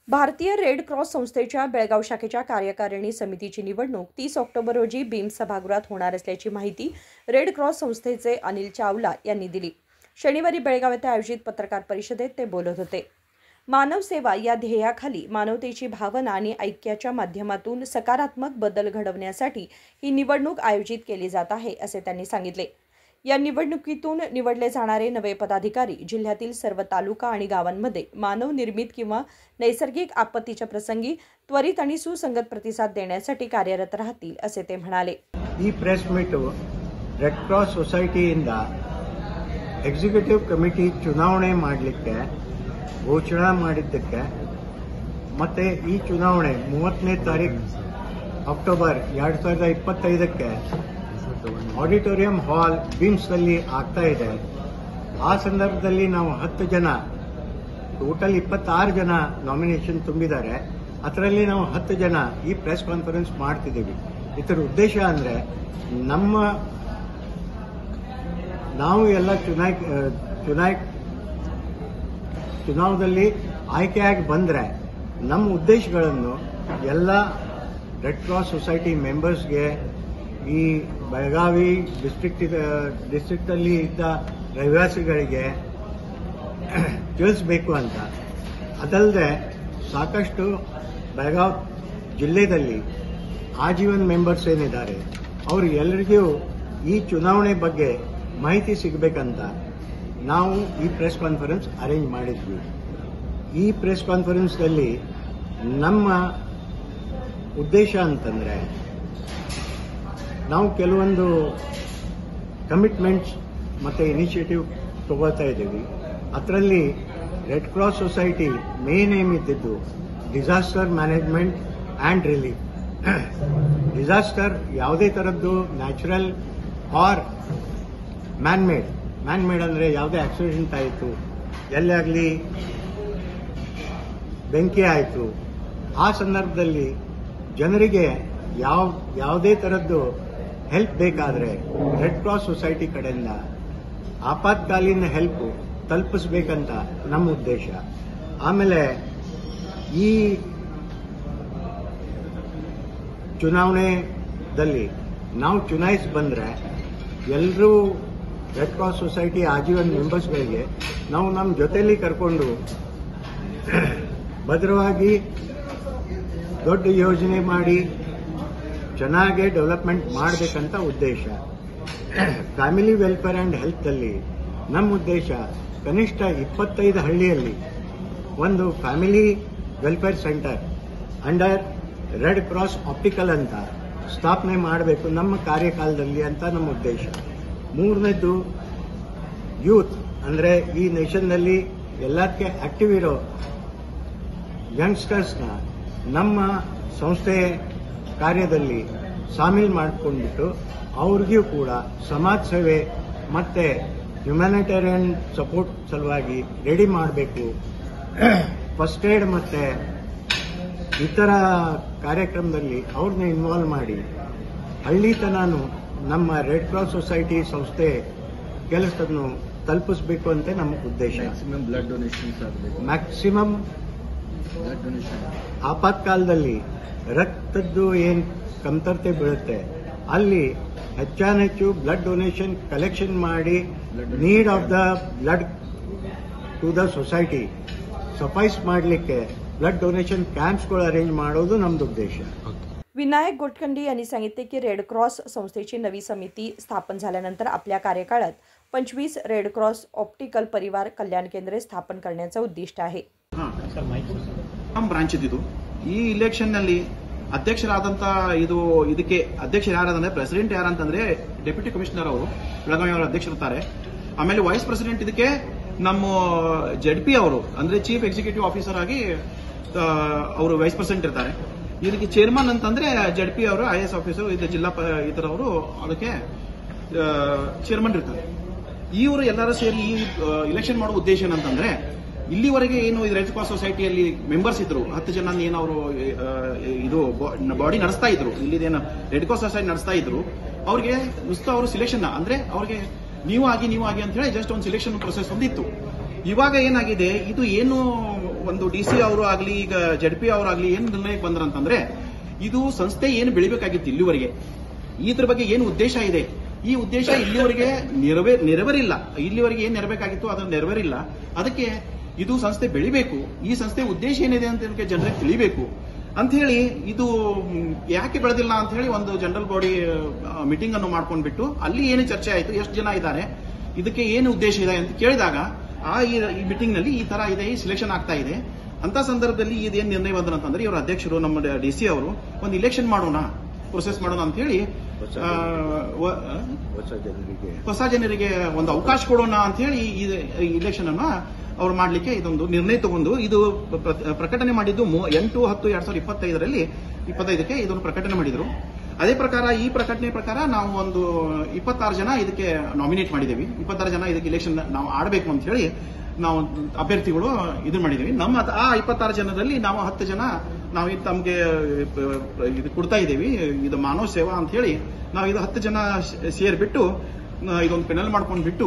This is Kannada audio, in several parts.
भारतीय रेड क्रॉस संस्थेच्या बेळगाव शाखेच्या कार्यकारिणी समितीची निवडणूक 30 ऑक्टोबर रोजी बीम्स सभागृहात होणार असल्याची माहिती रेड क्रॉस संस्थेचे अनिल चावला यांनी दिली। शनिवारी बेळगाव येथे आयोजित पत्रकार परिषदेत ते बोलत होते। मानव सेवा या ध्येयाखाली मानवतेची भावना आणि ऐक्याच्या माध्यमातून सकारात्मक बदल घडवण्यासाठी ही निवडणूक आयोजित केली जात आहे असे त्यांनी सांगितले। या निवडणुकीतून निवडले जाणारे नवे पदाधिकारी जिल्ह्यातील सर्व तालुका आणि गावांमध्ये मानव निर्मित किंवा नैसर्गिक आपत्तीच्या प्रसंगी त्वरित आणि सुसंगत प्रतिसाद देण्यासाठी कार्यरत राहतील असे ते म्हणाले। ಈ ಪ್ರೆಸ್ ಮೀಟ್ ರೆಡ್ ಕ್ರಾಸ್ ಸೊಸೈಟಿಯಿಂದ ಎಕ್ಸಿಕ್ಯೂಟಿವ್ ಕಮಿಟಿ ಚುನಾವಣೆ ಮಾಡಲಿಕ್ಕೆ ಘೋಷಣೆ ಮಾಡಿದ್ದಕ್ಕೆ ಮತ್ತೆ ಈ ಚುನಾವಣೆ 30ನೇ ತಾರೀಖು ಅಕ್ಟೋಬರ್ 2025ಕ್ಕೆ ಆಡಿಟೋರಿಯಂ ಹಾಲ್ ಬೀಮ್ಸ್ ನಲ್ಲಿ ಆಗ್ತಾ ಇದೆ। ಆ ಸಂದರ್ಭದಲ್ಲಿ ನಾವು 10 ಜನ ಟೋಟಲ್ 26 ಜನ ನಾಮಿನೇಷನ್ ತುಂಬಿದ್ದಾರೆ। ಅದರಲ್ಲಿ ನಾವು 10 ಜನ ಈ ಪ್ರೆಸ್ ಕಾನ್ಫರೆನ್ಸ್ ಮಾಡ್ತಿದ್ದೀವಿ। ಇದರ ಉದ್ದೇಶ ಅಂದ್ರೆ ನಾವು ಎಲ್ಲ ಚುನಾವದಲ್ಲಿ ಆಯ್ಕೆಯಾಗಿ ಬಂದ್ರೆ ನಮ್ಮ ಉದ್ದೇಶಗಳನ್ನು ಎಲ್ಲ ರೆಡ್ ಕ್ರಾಸ್ ಸೊಸೈಟಿ ಮೆಂಬರ್ಸ್ಗೆ ಈ ಬೆಳಗಾವಿ ಡಿಸ್ಟ್ರಿಕ್ಟ್ ಅಲ್ಲಿ ಇದ್ದ ರಹಿವಾಸಿಗಳಿಗೆ ತಿಳಿಸಬೇಕು ಅಂತ। ಅದಲ್ಲದೆ ಸಾಕಷ್ಟು ಬೆಳಗಾವಿ ಜಿಲ್ಲೆಯಲ್ಲಿ ಆಜೀವನ್ ಮೆಂಬರ್ಸ್ ಏನಿದ್ದಾರೆ ಅವರು ಎಲ್ಲರಿಗೂ ಈ ಚುನಾವಣೆ ಬಗ್ಗೆ ಮಾಹಿತಿ ಸಿಗಬೇಕಂತ ನಾವು ಈ ಪ್ರೆಸ್ ಕಾನ್ಫರೆನ್ಸ್ ಅರೇಂಜ್ ಮಾಡಿದ್ವಿ। ಈ ಪ್ರೆಸ್ ಕಾನ್ಫರೆನ್ಸ್ನಲ್ಲಿ ನಮ್ಮ ಉದ್ದೇಶ ಅಂತಂದ್ರೆ ನಾವು ಕೆಲವೊಂದು ಕಮಿಟ್ಮೆಂಟ್ಸ್ ಮತ್ತೆ ಇನಿಷಿಯೇಟಿವ್ ತಗೊಳ್ತಾ ಇದ್ದೀವಿ। ಅದರಲ್ಲಿ red cross society main aim ಇದ್ದಿದ್ದು disaster management and relief. Disaster ಯಾವುದೇ ಥರದ್ದು ನ್ಯಾಚುರಲ್ ಆರ್ ಮ್ಯಾನ್ ಮೇಡ್ ಅಂದರೆ ಯಾವುದೇ ಆಕ್ಸಿಡೆಂಟ್ ಆಯಿತು, ಎಲ್ಲೇ ಆಗಲಿ ಬೆಂಕಿ ಆಯಿತು, ಆ ಸಂದರ್ಭದಲ್ಲಿ ಜನರಿಗೆ ಯಾವುದೇ ಥರದ್ದು ಹೆಲ್ಪ್ ಬೇಕಾದರೆ ರೆಡ್ ಕ್ರಾಸ್ ಸೊಸೈಟಿ ಕಡೆಯಿಂದ ಆಪತ್ಕಾಲೀನ ಹೆಲ್ಪ್ ತಲುಪಿಸಬೇಕಂತ ನಮ್ಮ ಉದ್ದೇಶ। ಆಮೇಲೆ ಈ ಚುನಾವಣೆಯಲ್ಲಿ ನಾವು ಚುನಾಯಿಸಿ ಬಂದರೆ ಎಲ್ಲರೂ ರೆಡ್ ಕ್ರಾಸ್ ಸೊಸೈಟಿ ಆಜೀವನ್ ಮೆಂಬರ್ಸ್ಗಳಿಗೆ ನಾವು ನಮ್ಮ ಜೊತೆಯಲ್ಲಿ ಕರ್ಕೊಂಡು ಭದ್ರವಾಗಿ ದೊಡ್ಡ ಯೋಜನೆ ಮಾಡಿ ಚೆನ್ನಾಗಿ ಡೆವಲಪ್ಮೆಂಟ್ ಮಾಡಬೇಕಂತ ಉದ್ದೇಶ। ಫ್ಯಾಮಿಲಿ ವೆಲ್ಫೇರ್ ಆ್ಯಂಡ್ ಹೆಲ್ತ್ ಅಲ್ಲಿ ನಮ್ಮ ಉದ್ದೇಶ ಕನಿಷ್ಠ 25 ಹಳ್ಳಿಯಲ್ಲಿ ಒಂದು family welfare centre under red cross optical ಅಂತ ಸ್ಥಾಪನೆ ಮಾಡಬೇಕು ನಮ್ಮ ಕಾರ್ಯಕಾಲದಲ್ಲಿ ಅಂತ ನಮ್ಮ ಉದ್ದೇಶ। ಮೂರನೇದು ಯೂತ್ ಅಂದ್ರೆ ಈ ನೇಷನ್ನಲ್ಲಿ ಎಲ್ಲದಕ್ಕೆ ಆಕ್ಟಿವ್ ಇರೋ ಯಂಗ್ಸ್ಟರ್ಸ್ನ ನಮ್ಮ ಸಂಸ್ಥೆ ಕಾರ್ಯದಲ್ಲಿ ಶಾಮೀಲ್ ಮಾಡಿಕೊಂಡ್ಬಿಟ್ಟು ಅವ್ರಿಗೂ ಕೂಡ ಸಮಾಜ ಸೇವೆ ಮತ್ತೆ ಹ್ಯುಮ್ಯಾನಿಟೇರಿಯನ್ ಸಪೋರ್ಟ್ ಸಲುವಾಗಿ ರೆಡಿ ಮಾಡಬೇಕು। ಫಸ್ಟ್ ಏಡ್ ಮತ್ತೆ ಇತರ ಕಾರ್ಯಕ್ರಮದಲ್ಲಿ ಅವ್ರನ್ನ ಇನ್ವಾಲ್ವ್ ಮಾಡಿ ಹಳ್ಳಿತನೂ ನಮ್ಮ ರೆಡ್ ಕ್ರಾಸ್ ಸೊಸೈಟಿ ಸಂಸ್ಥೆ ಕೆಲಸವನ್ನು ತಲುಪಿಸಬೇಕು ಅಂತ ನಮ್ಮ ಉದ್ದೇಶ। ಮ್ಯಾಕ್ಸಿಮಮ್ ಆಪತ್ಕಾಲದಲ್ಲಿ ರಕ್ತದ್ದು ಏನ್ ಕಮತರತೆ ಬೀಳುತ್ತೆ ಅಲ್ಲಿ ಹೆಚ್ಚಾನೆಚ್ಚು ಬ್ಲಡ್ ಡೊನೇಷನ್ ಕಲೆಕ್ಷನ್ ಮಾಡಿ need of the blood to the society suffice ಮಾಡಲಿಕ್ಕೆ ब्लड डोनेशन कॅम्प्सಗಳು अरेंज ಮಾಡೋದು ನಮ್ಮದು ಉದ್ದೇಶ। विनायक गोटखंडी यांनी सांगितले की रेड क्रॉस संस्थेची नवी समिती स्थापन झाल्यानंतर आपल्या कार्यकाळात 25 रेड क्रॉस ऑप्टिकल परिवार कल्याण केंद्रे स्थापन करण्याचे उद्दिष्ट आहे। ನಮ್ಮ ಬ್ರಾಂಚ್ ಇದ್ದು ಈ ಇಲೆಕ್ಷನ್ ನಲ್ಲಿ ಅಧ್ಯಕ್ಷರಾದಂತ ಇದಕ್ಕೆ ಅಧ್ಯಕ್ಷರು ಯಾರಂದ್ರೆ ಪ್ರೆಸಿಡೆಂಟ್ ಯಾರಂತಂದ್ರೆ ಡೆಪ್ಯೂಟಿ ಕಮಿಷನರ್ ಅವರು ಬೆಳಗಾವಿ ಅವರು ಅಧ್ಯಕ್ಷರಿರ್ತಾರೆ। ಆಮೇಲೆ ವೈಸ್ ಪ್ರೆಸಿಡೆಂಟ್ ಇದಕ್ಕೆ ನಮ್ಮ ಜೆಡ್ಪಿ ಅವರು ಅಂದ್ರೆ ಚೀಫ್ ಎಕ್ಸಿಕ್ಯೂಟಿವ್ ಆಫೀಸರ್ ಆಗಿ ಅವರು ವೈಸ್ ಪ್ರೆಸಿಡೆಂಟ್ ಇರ್ತಾರೆ। ಇದಕ್ಕೆ ಚೇರ್ಮನ್ ಅಂತಂದ್ರೆ ಜೆಡ್ಪಿ ಅವರು ಐಎಎಸ್ ಆಫೀಸರ್ ಇದು ಜಿಲ್ಲಾ ಇತರವರು ಅದಕ್ಕೆ ಚೇರ್ಮನ್ ಇರ್ತಾರೆ। ಇವರು ಎಲ್ಲರೂ ಸೇರಿ ಈ ಇಲೆಕ್ಷನ್ ಮಾಡೋ ಉದ್ದೇಶ ಏನಂತಂದ್ರೆ ಇಲ್ಲಿವರೆಗೆ ಏನು ರೆಡ್ ಕ್ರಾಸ್ ಸೊಸೈಟಿಯಲ್ಲಿ ಮೆಂಬರ್ಸ್ ಇದ್ರು 10 ಜನ ಏನು ಅವರು ಇದು ಬಾಡಿ ನಡೆಸ್ತಾ ಇದ್ರು, ಇಲ್ಲಿದೇನು ರೆಡ್ ಕ್ರಾಸ್ ಸೊಸೈಟಿ ನಡೆಸ್ತಾ ಇದ್ರು, ಅವ್ರಿಗೆ ನುಸ್ತಾ ಅವರು ಸಿಲೆಕ್ಷನ್ ಅಂದ್ರೆ ಅವ್ರಿಗೆ ನೀವು ಆಗಿ ಅಂತ ಹೇಳಿ ಜಸ್ಟ್ ಒಂದು ಸಿಲೆಕ್ಷನ್ ಪ್ರೊಸೆಸ್ ಒಂದಿತ್ತು। ಇವಾಗ ಏನಾಗಿದೆ, ಇದು ಏನು ಒಂದು DC ಅವರು ಆಗಲಿ, ಈಗ ZP ಅವರಾಗ್ಲಿ ಏನು ನಿರ್ಣಯಕ್ಕೆ ಬಂದ್ರಂತಂದ್ರೆ, ಇದು ಸಂಸ್ಥೆ ಏನು ಬೆಳಿಬೇಕಾಗಿತ್ತು ಇಲ್ಲಿವರೆಗೆ, ಇದ್ರ ಬಗ್ಗೆ ಏನು ಉದ್ದೇಶ ಇದೆ, ಈ ಉದ್ದೇಶ ಇಲ್ಲಿವರೆಗೆ ನೆರವೇರಿಲ್ಲ. ಇಲ್ಲಿವರೆಗೆ ಏನ್ ನೆರವೇಬೇಕಾಗಿತ್ತು ಅದನ್ನು ನೆರವೇರಿಲ್ಲ. ಅದಕ್ಕೆ ಇದು ಸಂಸ್ಥೆ ಬೆಳಿಬೇಕು, ಈ ಸಂಸ್ಥೆ ಉದ್ದೇಶ ಏನಿದೆ ಅಂತ ಜನರಿಗೆ ತಿಳಿಬೇಕು ಅಂತ ಹೇಳಿ, ಇದು ಯಾಕೆ ಬೆಳೆದಿಲ್ಲ ಅಂತ ಹೇಳಿ ಒಂದು ಜನರಲ್ ಬಾಡಿ ಮೀಟಿಂಗ್ ಅನ್ನು ಮಾಡ್ಕೊಂಡ್ಬಿಟ್ಟು ಅಲ್ಲಿ ಏನು ಚರ್ಚೆ ಆಯಿತು, ಎಷ್ಟು ಜನ ಇದ್ದಾರೆ, ಇದಕ್ಕೆ ಏನು ಉದ್ದೇಶ ಇದೆ ಅಂತ ಕೇಳಿದಾಗ ಈ ಮೀಟಿಂಗ್ ನಲ್ಲಿ ಈ ತರ ಇದೆ, ಈ ಸಿಲೆಕ್ಷನ್ ಆಗ್ತಾ ಇದೆ ಅಂತ ಸಂದರ್ಭದಲ್ಲಿ ಇದೇನು ನಿರ್ಣಯ ಬಂದ್ರಂತಂದ್ರೆ, ಇವರ ಅಧ್ಯಕ್ಷರು ನಮ್ಮ DC ಅವರು ಒಂದು ಇಲೆಕ್ಷನ್ ಮಾಡೋಣ, ಪ್ರೊಸೆಸ್ ಮಾಡೋಣ ಅಂತ ಹೇಳಿ ಹೊಸ ಜನರಿಗೆ ಒಂದು ಅವಕಾಶ ಕೊಡೋಣ ಅಂತ ಹೇಳಿ ಈ ಇಲೆಕ್ಷನ್ ಅನ್ನ ಅವ್ರು ಮಾಡ್ಲಿಕ್ಕೆ ಇದೊಂದು ನಿರ್ಣಯ ತಗೊಂಡು ಇದು ಪ್ರಕಟಣೆ ಮಾಡಿದ್ದು 8/10/2025 ಇದನ್ನು ಪ್ರಕಟಣೆ ಮಾಡಿದ್ರು. ಅದೇ ಪ್ರಕಾರ ಈ ಪ್ರಕಟಣೆ ಪ್ರಕಾರ ನಾವು ಒಂದು 26 ಜನ ಇದಕ್ಕೆ ನಾಮಿನೇಟ್ ಮಾಡಿದ್ದೀವಿ. 26 ಜನ ಇದಕ್ಕೆ ಇಲೆಕ್ಷನ್ ನಾವು ಆಡಬೇಕು ಅಂತ ಹೇಳಿ ನಾವು ಅಭ್ಯರ್ಥಿಗಳು ಇದು ಮಾಡಿದೀವಿ. ನಮ್ಮ ಆ 26 ಜನರಲ್ಲಿ ನಾವು 10 ಜನ ನಾವು ತಮಗೆ ಇದು ಕೊಡ್ತಾ ಇದ್ದೀವಿ, ಇದು ಮಾನವ ಸೇವಾ ಅಂತ ಹೇಳಿ ನಾವು ಇದು 10 ಜನ ಸೇರ್ಬಿಟ್ಟು ಇದೊಂದು ಪೆನಲ್ ಮಾಡ್ಕೊಂಡು ಬಿಟ್ಟು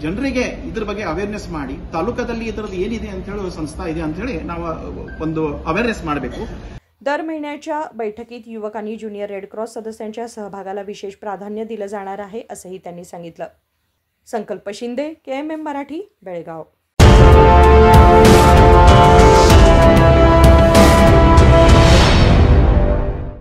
ಜನರಿಗೆ ಇದ್ರ ಬಗ್ಗೆ ಅವೇರ್ನೆಸ್ ಮಾಡಿ, तालुकाದಲ್ಲಿ ಇದರದ್ದು ಏನಿದೆ ಅಂತ ಹೇಳಿ ಸಂಸ್ಥಾ ಇದೆ ಅಂತ ಹೇಳಿ ನಾವು ಒಂದು ಅವೇರ್ನೆಸ್ ಮಾಡಬೇಕು. दर महिन्याच्या बैठकीत युवकांनी ज्युनियर रेड क्रॉस सदस्यांच्या सहभागाला विशेष प्राधान्य दिलं जाणार आहे, असंही त्यांनी सांगितलं. संकल्प शिंदे, KMM मराठी, बेळगाव.